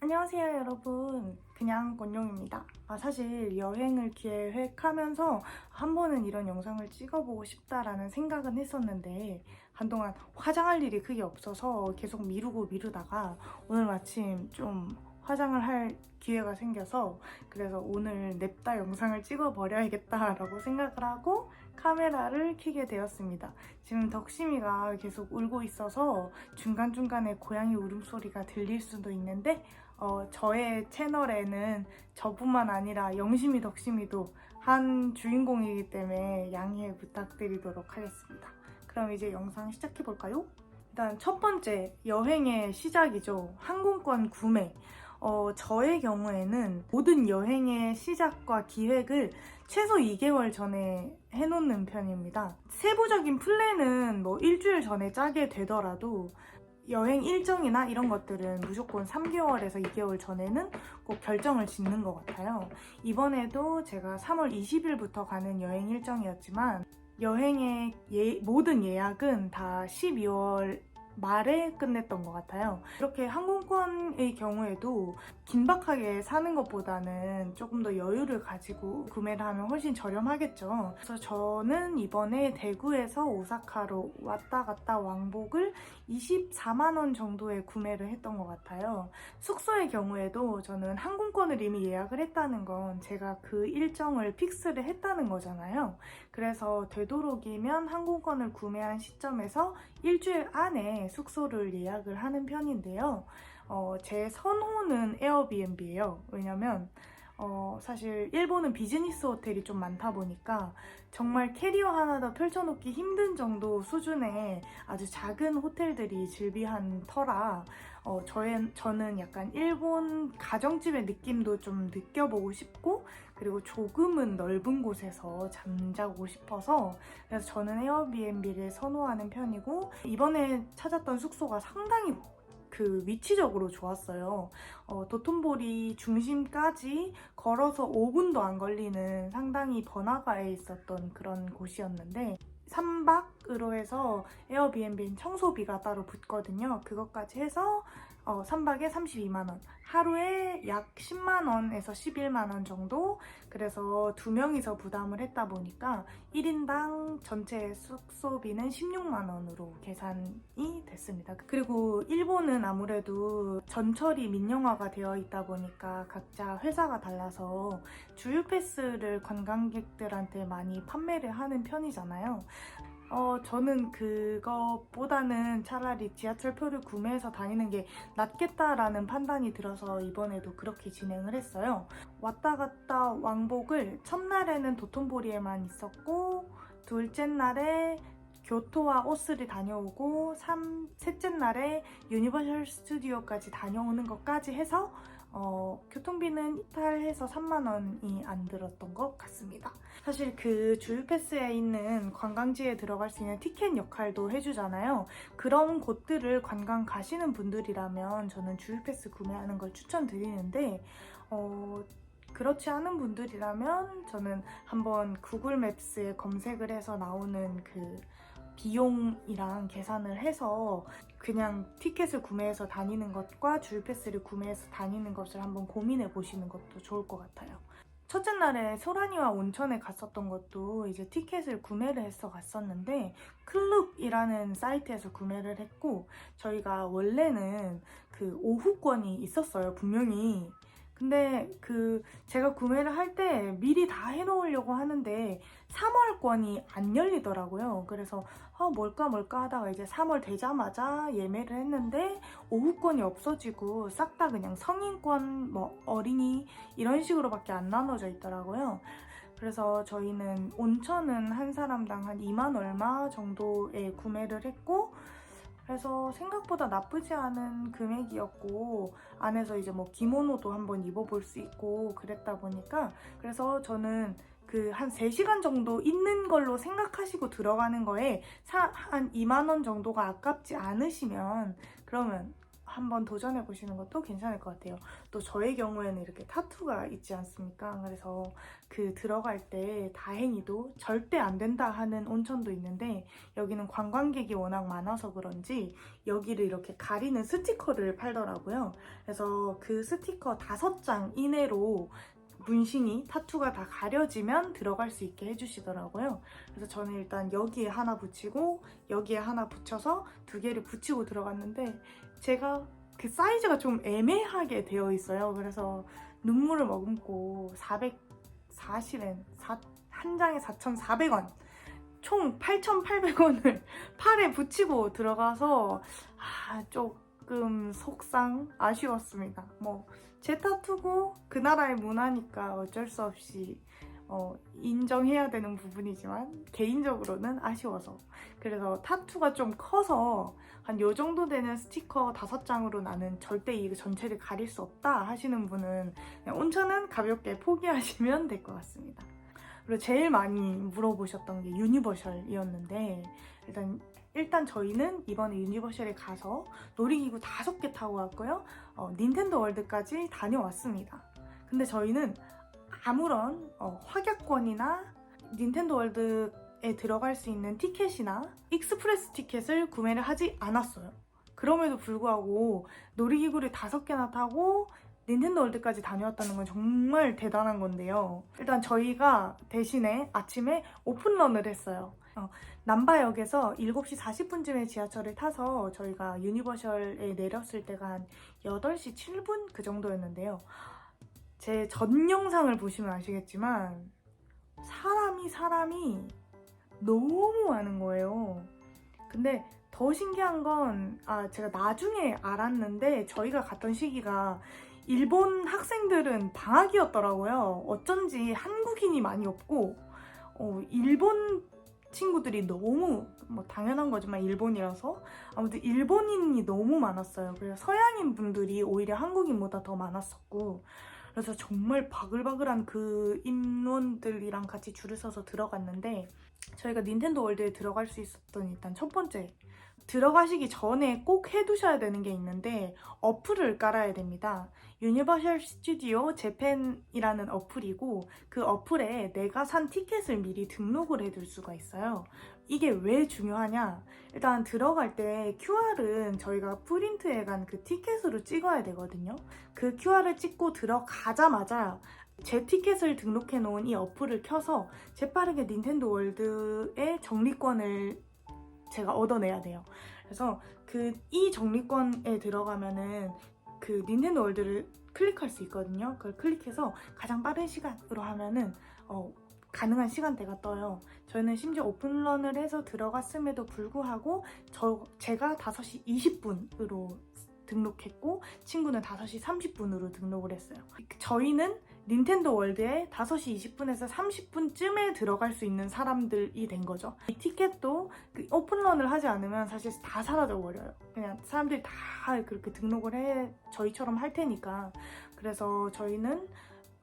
안녕하세요 여러분, 그냥 권용입니다. 사실 여행을 계획하면서 한 번은 이런 영상을 찍어보고 싶다라는 생각은 했었는데 한동안 화장할 일이 크게 없어서 계속 미루다가 오늘 마침 좀 화장을 할 기회가 생겨서 그래서 오늘 냅다 영상을 찍어버려야겠다라고 생각을 하고 카메라를 켜게 되었습니다. 지금 덕심이가 계속 울고 있어서 중간중간에 고양이 울음소리가 들릴 수도 있는데 저의 채널에는 저뿐만 아니라 영심이 덕심이도 한 주인공이기 때문에 양해 부탁드리도록 하겠습니다. 그럼 이제 영상 시작해볼까요? 일단 첫 번째, 여행의 시작이죠. 항공권 구매. 저의 경우에는 모든 여행의 시작과 기획을 최소 2개월 전에 해놓는 편입니다. 세부적인 플랜은 뭐 일주일 전에 짜게 되더라도 여행 일정이나 이런 것들은 무조건 3개월에서 2개월 전에는 꼭 결정을 짓는 것 같아요. 이번에도 제가 3월 20일부터 가는 여행 일정이었지만 여행의 모든 예약은 다 12월 말에 끝냈던 것 같아요. 이렇게 항공권의 경우에도 긴박하게 사는 것보다는 조금 더 여유를 가지고 구매를 하면 훨씬 저렴하겠죠. 그래서 저는 이번에 대구에서 오사카로 왔다 갔다 왕복을 24만 원 정도에 구매를 했던 것 같아요. 숙소의 경우에도 저는 항공권을 이미 예약을 했다는 건 제가 그 일정을 픽스를 했다는 거잖아요. 그래서 되도록이면 항공권을 구매한 시점에서 일주일 안에 숙소를 예약을 하는 편인데요. 제 선호는 에어비앤비예요. 왜냐면 사실 일본은 비즈니스 호텔이 좀 많다 보니까 정말 캐리어 하나 더 펼쳐놓기 힘든 정도 수준의 아주 작은 호텔들이 즐비한 터라 저는 약간 일본 가정집의 느낌도 좀 느껴보고 싶고 그리고 조금은 넓은 곳에서 잠자고 싶어서 그래서 저는 에어비앤비를 선호하는 편이고 이번에 찾았던 숙소가 상당히 그 위치적으로 좋았어요. 도톤보리 중심까지 걸어서 5분도 안 걸리는 상당히 번화가에 있었던 그런 곳이었는데 3박으로 해서 에어비앤비는 청소비가 따로 붙거든요. 그것까지 해서 3박에 32만 원, 하루에 약 10만 원에서 11만 원 정도. 그래서 2명이서 부담을 했다 보니까 1인당 전체 숙소비는 16만 원으로 계산이 됐습니다. 그리고 일본은 아무래도 전철이 민영화가 되어 있다 보니까 각자 회사가 달라서 주유 패스를 관광객들한테 많이 판매를 하는 편이잖아요. 저는 그것보다는 차라리 지하철표를 구매해서 다니는 게 낫겠다라는 판단이 들어서 이번에도 그렇게 진행을 했어요. 왔다 갔다 왕복을 첫날에는 도톤보리에만 있었고 둘째 날에 교토와 오스를 다녀오고 셋째 날에 유니버셜 스튜디오까지 다녀오는 것까지 해서 교통비는 이탈해서 3만 원이 안 들었던 것 같습니다. 사실 그 주유패스에 있는 관광지에 들어갈 수 있는 티켓 역할도 해주잖아요. 그런 곳들을 관광 가시는 분들이라면 저는 주유패스 구매하는 걸 추천드리는데 그렇지 않은 분들이라면 저는 한번 구글 맵스에 검색을 해서 나오는 그 비용이랑 계산을 해서 그냥 티켓을 구매해서 다니는 것과 주유패스를 구매해서 다니는 것을 한번 고민해 보시는 것도 좋을 것 같아요. 첫째 날에 소라니와 온천에 갔었던 것도 이제 티켓을 구매를 해서 갔었는데 클룩이라는 사이트에서 구매를 했고 저희가 원래는 그 오후권이 있었어요, 분명히. 근데 제가 구매를 할 때 미리 다 해놓으려고 하는데 3월권이 안 열리더라고요. 그래서 뭘까 하다가 이제 3월 되자마자 예매를 했는데 오후권이 없어지고 싹 다 그냥 성인권, 뭐 어린이 이런 식으로밖에 안 나눠져 있더라고요. 그래서 저희는 온천은 한 사람당 한 2만 얼마 정도에 구매를 했고 그래서 생각보다 나쁘지 않은 금액이었고 안에서 이제 뭐 기모노도 한번 입어볼 수 있고 그랬다 보니까 그래서 저는 한 3시간 정도 있는 걸로 생각하시고 들어가는 거에 한 2만 원 정도가 아깝지 않으시면 그러면 한번 도전해 보시는 것도 괜찮을 것 같아요. 또 저의 경우에는 이렇게 타투가 있지 않습니까? 그래서 그 들어갈 때 다행히도 절대 안 된다 하는 온천도 있는데 여기는 관광객이 워낙 많아서 그런지 여기를 이렇게 가리는 스티커를 팔더라고요. 그래서 그 스티커 5장 이내로 문신이 타투가 다 가려지면 들어갈 수 있게 해주시더라고요. 그래서 저는 일단 여기에 하나 붙이고 여기에 하나 붙여서 2개를 붙이고 들어갔는데 제가 그 사이즈가 좀 애매하게 되어 있어요. 그래서 눈물을 머금고 440엔, 한 장에 4,400원, 총 8,800원을 팔에 붙이고 들어가서 조금 속상 아쉬웠습니다. 제 타투고 그 나라의 문화니까 어쩔 수 없이 인정해야 되는 부분이지만 개인적으로는 아쉬워서, 그래서 타투가 좀 커서 한 요 정도 되는 스티커 5장으로 나는 절대 이 전체를 가릴 수 없다 하시는 분은 그냥 온천은 가볍게 포기하시면 될 것 같습니다. 그리고 제일 많이 물어보셨던 게 유니버셜이었는데 일단 저희는 이번에 유니버셜에 가서 놀이기구 5개 타고 왔고요. 닌텐도 월드까지 다녀왔습니다. 근데 저희는 아무런 확약권이나 닌텐도 월드에 들어갈 수 있는 티켓이나 익스프레스 티켓을 구매를 하지 않았어요. 그럼에도 불구하고 놀이기구를 5개나 타고 닌텐도 월드까지 다녀왔다는 건 정말 대단한 건데요. 일단 저희가 대신에 아침에 오픈런을 했어요. 남바역에서 7시 40분쯤에 지하철을 타서 저희가 유니버셜에 내렸을 때가 한 8시 7분 그 정도였는데요. 제 전 영상을 보시면 아시겠지만 사람이 너무 많은 거예요. 근데 더 신기한 건 제가 나중에 알았는데 저희가 갔던 시기가 일본 학생들은 방학이었더라고요. 어쩐지 한국인이 많이 없고 일본 친구들이 너무 당연한 거지만 일본이라서 아무튼 일본인이 너무 많았어요. 그래서 서양인 분들이 오히려 한국인보다 더 많았었고, 그래서 정말 바글바글한 그 인원들이랑 같이 줄을 서서 들어갔는데 저희가 닌텐도 월드에 들어갈 수 있었던 일단 첫 번째, 들어가시기 전에 꼭 해두셔야 되는 게 있는데 어플을 깔아야 됩니다. 유니버셜 스튜디오 재팬이라는 어플이고 그 어플에 내가 산 티켓을 미리 등록을 해둘 수가 있어요. 이게 왜 중요하냐? 일단 들어갈 때 QR은 저희가 프린트해간 그 티켓으로 찍어야 되거든요. 그 QR을 찍고 들어가자마자 제 티켓을 등록해 놓은 이 어플을 켜서 재빠르게 닌텐도 월드의 정리권을 제가 얻어내야 돼요. 그래서 이 정리권에 들어가면은 그 닌텐도 월드를 클릭할 수 있거든요. 그걸 클릭해서 가장 빠른 시간으로 하면은 가능한 시간대가 떠요. 저희는 심지어 오픈런을 해서 들어갔음에도 불구하고 제가 5시 20분으로 등록했고 친구는 5시 30분으로 등록을 했어요. 저희는 닌텐도 월드에 5시 20분에서 30분쯤에 들어갈 수 있는 사람들이 된 거죠. 이 티켓도 오픈런을 하지 않으면 사실 다 사라져버려요. 그냥 사람들이 다 그렇게 등록을 해 저희처럼 할 테니까. 그래서 저희는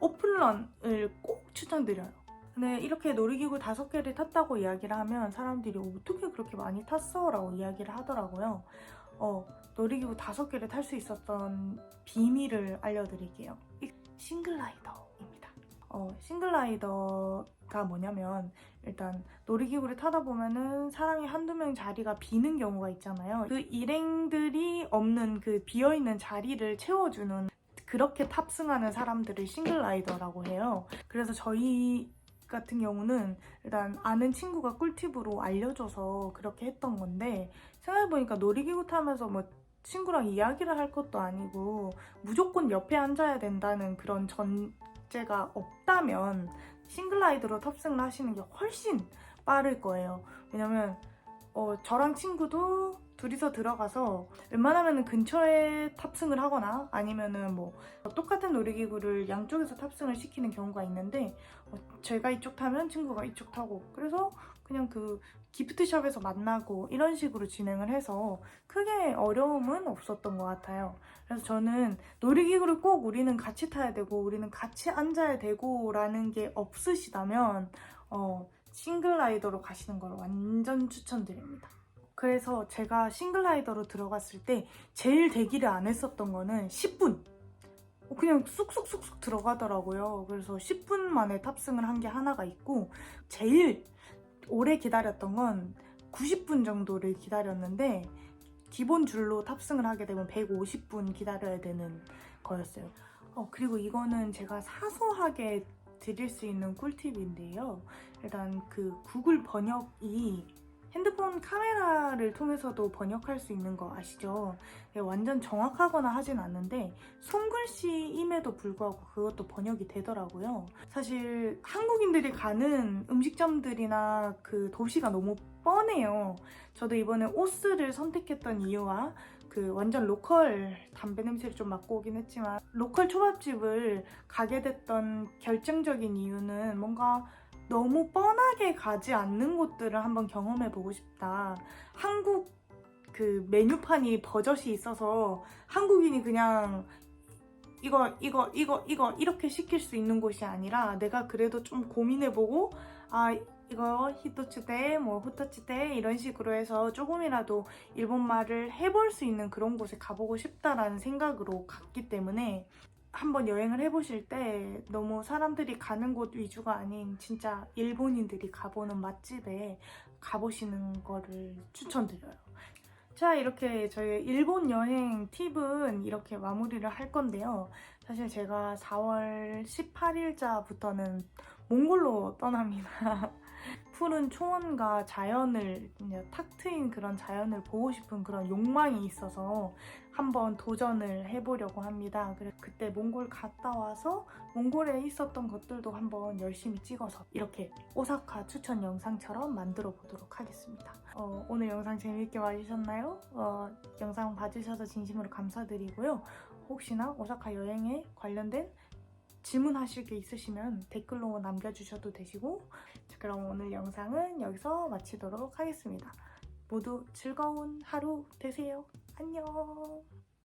오픈런을 꼭 추천드려요. 근데 이렇게 놀이기구 5개를 탔다고 이야기를 하면 사람들이 어떻게 그렇게 많이 탔어? 라고 이야기를 하더라고요. 놀이기구 5개를 탈 수 있었던 비밀을 알려드릴게요. 싱글라이더입니다. 싱글라이더가 뭐냐면 일단 놀이기구를 타다 보면은 사람이 한두 명 자리가 비는 경우가 있잖아요. 그 일행들이 없는 그 비어있는 자리를 채워주는, 그렇게 탑승하는 사람들을 싱글라이더라고 해요. 그래서 저희 같은 경우는 일단 아는 친구가 꿀팁으로 알려줘서 그렇게 했던 건데, 생각해보니까 놀이기구 타면서 친구랑 이야기를 할 것도 아니고 무조건 옆에 앉아야 된다는 그런 전제가 없다면 싱글라이더로 탑승을 하시는 게 훨씬 빠를 거예요. 왜냐면 저랑 친구도 둘이서 들어가서 웬만하면 근처에 탑승을 하거나 아니면은 똑같은 놀이기구를 양쪽에서 탑승을 시키는 경우가 있는데 제가 이쪽 타면 친구가 이쪽 타고, 그래서 그냥 그 기프트숍에서 만나고 이런 식으로 진행을 해서 크게 어려움은 없었던 것 같아요. 그래서 저는 놀이기구를 꼭 우리는 같이 타야 되고 우리는 같이 앉아야 되고 라는 게 없으시다면 싱글라이더로 가시는 걸 완전 추천드립니다. 그래서 제가 싱글라이더로 들어갔을 때 제일 대기를 안 했었던 거는 10분. 그냥 쑥쑥쑥쑥 들어가더라고요. 그래서 10분 만에 탑승을 한 게 하나가 있고, 제일 오래 기다렸던 건 90분 정도를 기다렸는데, 기본 줄로 탑승을 하게 되면 150분 기다려야 되는 거였어요. 그리고 이거는 제가 사소하게 드릴 수 있는 꿀팁인데요. 일단 그 구글 번역이 핸드폰 카메라를 통해서도 번역할 수 있는 거 아시죠? 완전 정확하거나 하진 않는데 손글씨임에도 불구하고 그것도 번역이 되더라고요. 사실 한국인들이 가는 음식점들이나 그 도시가 너무 뻔해요. 저도 이번에 오스를 선택했던 이유와 그 완전 로컬 담배 냄새를 좀 맡고 오긴 했지만 로컬 초밥집을 가게 됐던 결정적인 이유는 뭔가 너무 뻔하게 가지 않는 곳들을 한번 경험해보고 싶다. 한국 그 메뉴판이 버젓이 있어서 한국인이 그냥 이거 이렇게 시킬 수 있는 곳이 아니라 내가 그래도 좀 고민해보고 이거 히토츠데 뭐 후토츠데 이런 식으로 해서 조금이라도 일본말을 해볼 수 있는 그런 곳에 가보고 싶다라는 생각으로 갔기 때문에 한번 여행을 해보실 때 너무 사람들이 가는 곳 위주가 아닌 진짜 일본인들이 가보는 맛집에 가보시는 거를 추천드려요. 자, 이렇게 저희 일본 여행 팁은 이렇게 마무리를 할 건데요. 사실 제가 4월 18일자부터는 몽골로 떠납니다. 푸른 초원과 자연을 탁 트인 그런 자연을 보고 싶은 그런 욕망이 있어서 한번 도전을 해보려고 합니다. 그래서 그때 몽골 갔다 와서 몽골에 있었던 것들도 한번 열심히 찍어서 이렇게 오사카 추천 영상처럼 만들어 보도록 하겠습니다. 오늘 영상 재밌게 봐주셨나요? 영상 봐주셔서 진심으로 감사드리고요. 혹시나 오사카 여행에 관련된 질문하실 게 있으시면 댓글로 남겨주셔도 되시고, 그럼 오늘 영상은 여기서 마치도록 하겠습니다. 모두 즐거운 하루 되세요. 안녕.